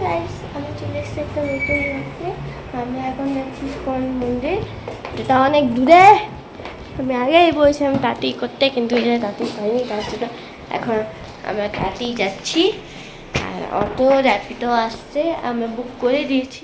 Guys, আমি চলে এসেছি একটা নতুন ব্লগে। আমরা এখন যাচ্ছি ইসকন মন্দির, যেটা অনেক দূরে। আমি আগেই বলছিলাম টাটি করতে, কিন্তু এটা টাটি হয়নি, তার জন্য এখন আমরা টাটি যাচ্ছি। আর অটো র্যাপিডো আসছে, আমরা বুক করে দিয়েছি।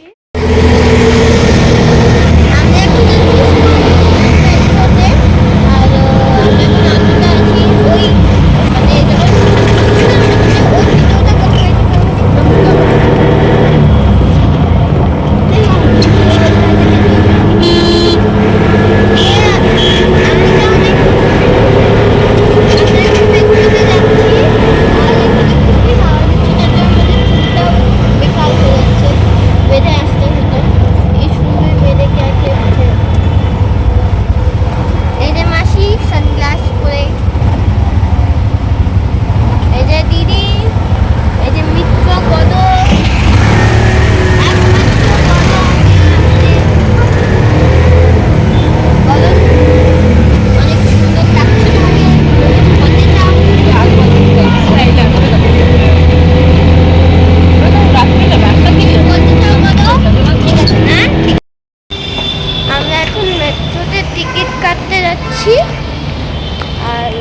আর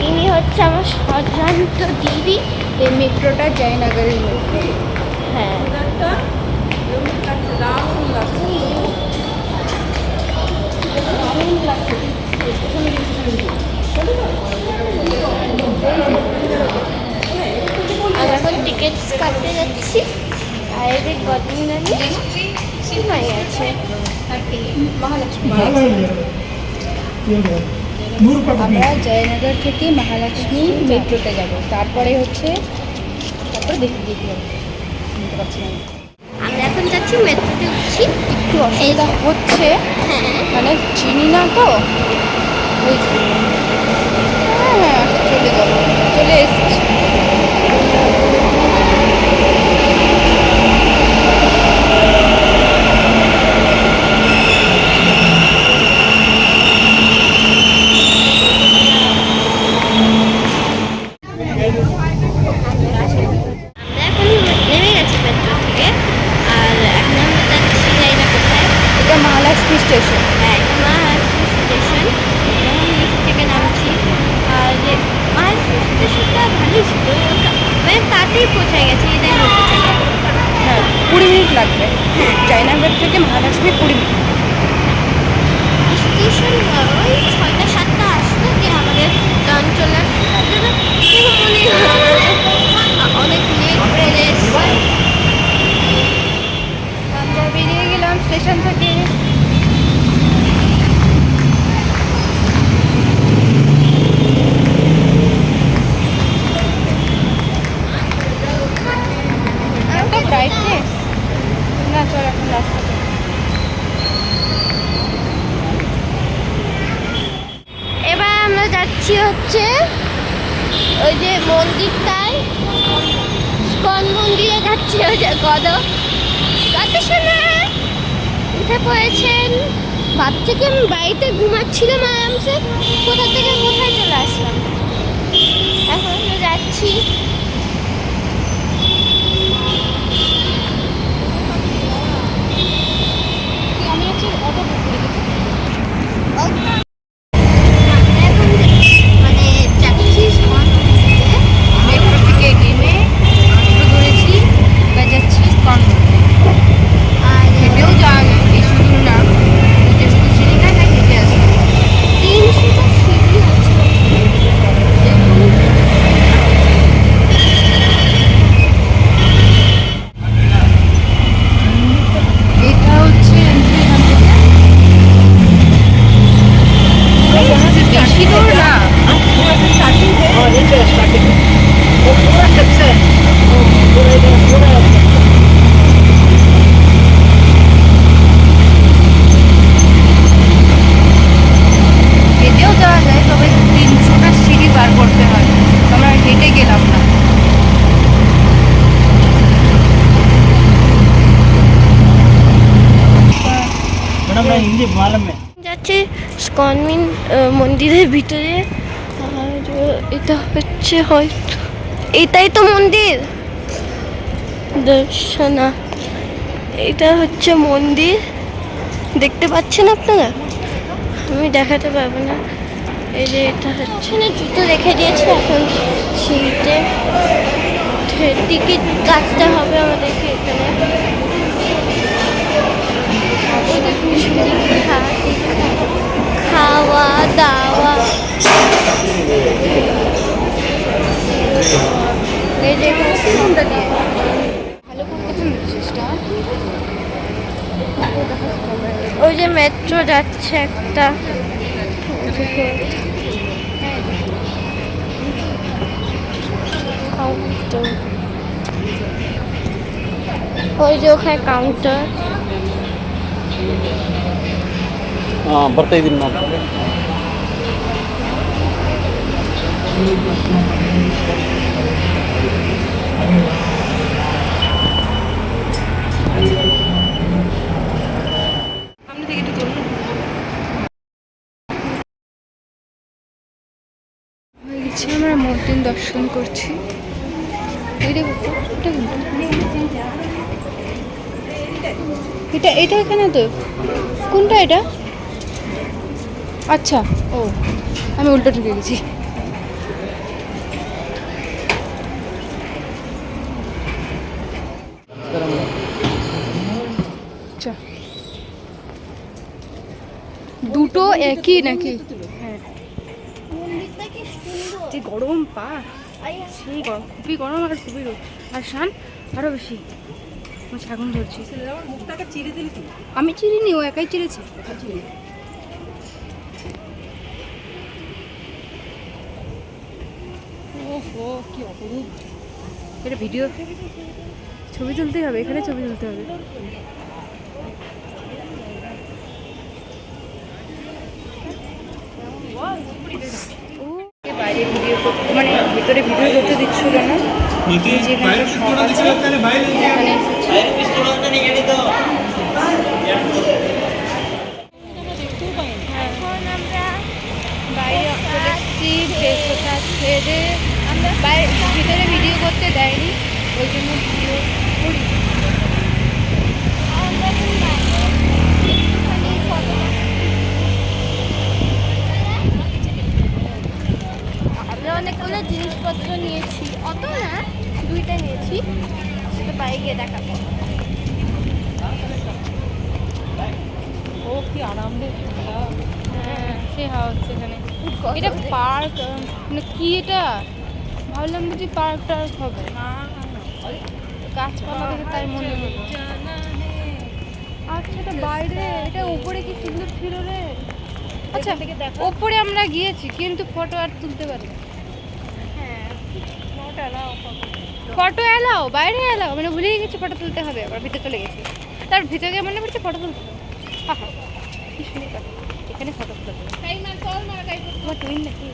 ইনি হচ্ছে আমার সজ্জান্ত দিদি। এই মেট্রোটা জয়নগরের মেট্রো। হ্যাঁ, আর এখন টিকিট কাটতে যাচ্ছি। আর এদিক বদমিনালি হয়ে গেছে। আমরা জয়নগর থেকে মহালক্ষ্মী মেট্রোতে যাব, তারপরে দেখি বুঝতে পারছি না। আমরা এখন যাচ্ছি, মেট্রোতে উঠছি। একটু অসুবিধা হচ্ছে, হ্যাঁ, মানে চিনি না তো। হ্যাঁ, চলে এসছি। মহালক্ষ্মী স্টেশন। হ্যাঁ, এটা মহালক্ষ্মী স্টেশন। লিফট থেকে নামছি। আর মহালক্ষ্মী স্টেশনটা ভালোই ছিল, মানে তাড়াতাড়ি পৌঁছে গেছি। এটাই বলতে চাই। হ্যাঁ, 20 মিনিট লাগবে। জয়নগর থেকে মহালক্ষ্মী 20 মিনিট। স্টেশন ওই 6টা-7টা আসলো, দিয়ে আমাদের ট্রেন চলে আসছে। তার জন্য অনেক লেট করে এসছে। আমরা বেরিয়ে গেলাম স্টেশন থেকে। না, চল এখন রাস্তাতে। এবার আমরা যাচ্ছি হচ্ছে ওই যে মন্দিরটায়, ইসকন মন্দিরে যাচ্ছি। ওই যে কত সময় উঠে পড়েছেন। ভাবছি কি আমি বাড়িতে ঘুমাচ্ছিলাম আরামসে, কোথা থেকে কোথায় চলে আসলাম। এখন আমরা যাচ্ছি। আমি হচ্ছে অটো বুক করে দিচ্ছি। মানে যাচ্ছি ইসকন মন্দিরে। মেট্রো থেকে নেমে অটো ধরেছি, এবার যাচ্ছি ইসকন মন্দিরে। আর হেঁটেও যাওয়া যায়, বেশি দূর না। সিঁড়ি না হেঁটে আসবে। 300টা সিঁড়ি আছে। এটা হচ্ছে এন্ট্রি এখান থেকে। বেশি দূর না। হেঁটেও যাওয়া যায়, তবে 300টা সিঁড়ি পার করতে হয়। আমরা হেঁটে গেলাম না। যাচ্ছি ইসকন মন্দিরের ভিতরে। আর এটা হচ্ছে হয়তো এটাই তো মন্দির। দর্শনা, এটা হচ্ছে মন্দির, দেখতে পাচ্ছেন আপনারা? আমি দেখাতে পারবো না। এই যে এটা হচ্ছে না, জুতো রেখে দিয়েছে, এখন সিঁড়িতে টিকিট কাটতে হবে আমাদেরকে এখানে। খাওয়া দাওয়া, এই যে কোনটা দিয়ে ভালো করে দেখুন চেষ্টা। ওই যে মেট্রো যাচ্ছে একটা, ওই যে ওখানে কাউন্টার। ಬರ್ತಾ ಇದೀನಿ ನಾನು. সামনে থেকে একটু চলুন। হয়ে গেছে, আমরা মন্দির দর্শন করছি। এটা এটা এটা এখানে তো, কোনটা এটা? আচ্ছা, ও আমি উল্টো ঢুকে গেছি। আচ্ছা, দুটো একই নাকি? হ্যাঁ, যে গরম পা, সেই গরম, খুবই গরম আর খুবই রোদ, আর শান আরো বেশি। আমি ছাগল ধরছি। মুখটাকে চিড়ে দিলি? আমি চিড়িনি, ও একাই চিড়েছে। কি অপরূপ! এটা ভিডিও, ছবি তুলতে হবে, এখানে ছবি তুলতে হবে। বাইরে ভিডিও, মানে ভিতরে ভিডিও করতে দিচ্ছিল না, যেখানে শপ আছে ওখানে বাইরে খেয়ে দিয়ে আমরা বাইরে, ভিতরে ভিডিও করতে দেয়নি, ওই জন্য ভিডিও করি। আমরা অনেকগুলো জিনিসপত্র নিয়েছি, অত না, দুইটা নিয়েছি, সেটা বাইরে গিয়ে দেখাবো। ও কি আরামদায়ক, হ্যাঁ সে হাওয়া হচ্ছে এখানে। এটা পার্ক মানে কি এটা? ভাবলাম বুঝি পার্ক টার্ক হবে, গাছপালা দেখে তাই মনে হলো। আচ্ছা, এটা বাইরে, এটা উপরে কি সুন্দর ছিল রে। আচ্ছা, ওপরে আমরা গিয়েছি কিন্তু ফটো আর তুলতে পারি। হ্যাঁ, ফটো এলাও, বাইরে এলাও, মানে ভুলেই গেছি ফটো তুলতে হবে, আবার ভিতরে চলে গেছি। তার ভিতরে গিয়ে মনে পড়ছে ফটো তুলতে হবে। আহা, কি সুন্দর, এখানে ফটো তুলতে হবে। তোমার টুইন নাকি?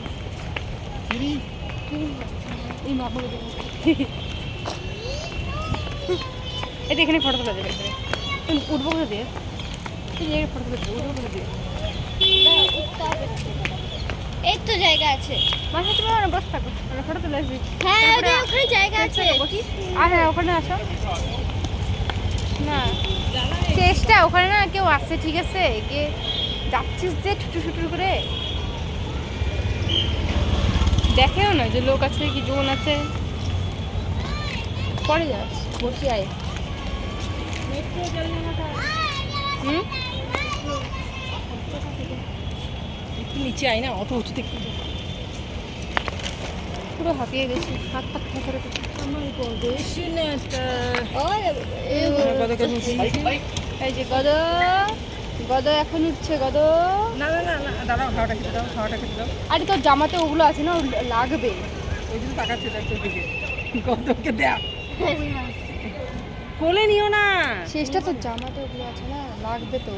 এই মা বলে দেবো। এটা এখানে ফটো তোলা যাবে, এখানে উঠবো কোথা দিয়ে? ফটো তুলে দেবো, উঠবো কোথা দিয়ে? এই তো জায়গা আছে, মাসে তুমি বস থাকো, আমরা ফটো তুলে আসবি। হ্যাঁ ওখানে জায়গা আছে। আর হ্যাঁ, ওখানে আসো না, চেষ্টা ওখানে না কেউ আসছে, ঠিক আছে, গিয়ে যাচ্ছিস যে ছুটু ছুটু করে, দেখেও না যে লোক আছে কি জন আছে, পরে যাস বসি আয়। হুম, একটু নিচে আয় না, অত উঁচু দেখতে পুরো হাঁপিয়ে গেছি, হাত পাত করে এই যে গদ, গদ এখন উঠছে, গদ। না না না না, দাঁড়াও, হাওয়াটা খেতে দাও, হাওয়াটা খেতে দাও। আরে তোর জামাতে ওগুলো আছে না, লাগবে, ওই জন্য তাকাচ্ছে তোর দিকে। গদকে দেখ, কোলে নিও না, শেষটা তোর জামাতে ওগুলো আছে না, লাগবে তো,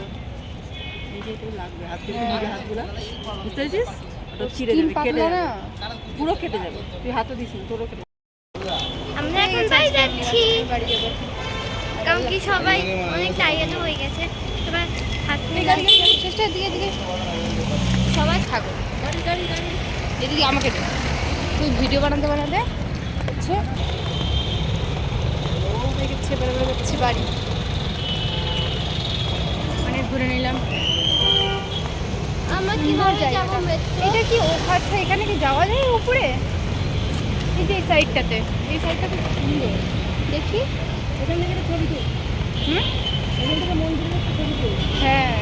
লাগবে, হাত থেকে হাতগুলো, বুঝতে পেরেছিস? ছিঁড়ে যাবে, কেটে যাবে, পুরো কেটে যাবে, তুই হাতও দিস না, তোরও কেটে। আমরা এখন বাড়ি যাচ্ছি, কারণ কি সবাই অনেক টায়ার্ড হয়ে গেছে, এবার হাত চেষ্টা দিকে দিকে সবাই থাকো, এদিকে আমাকে দে, তুই ভিডিও বানাতে বানাতে হচ্ছে হয়ে গেছে। করে যাচ্ছি বাড়ি। অনেক ঘুরে নিলাম। আমরা সুন্দর কিভাবে জায়গাটা। যাবো মেট্রো? এটা কি আচ্ছা এখানে কি যাওয়া যায় উপরে? এই যে এই সাইডটাতে সুন্দর। দেখি। এখান থেকে ছবি তুল। হুম, এখান থেকে মন্দিরের ছবি তুল। হ্যাঁ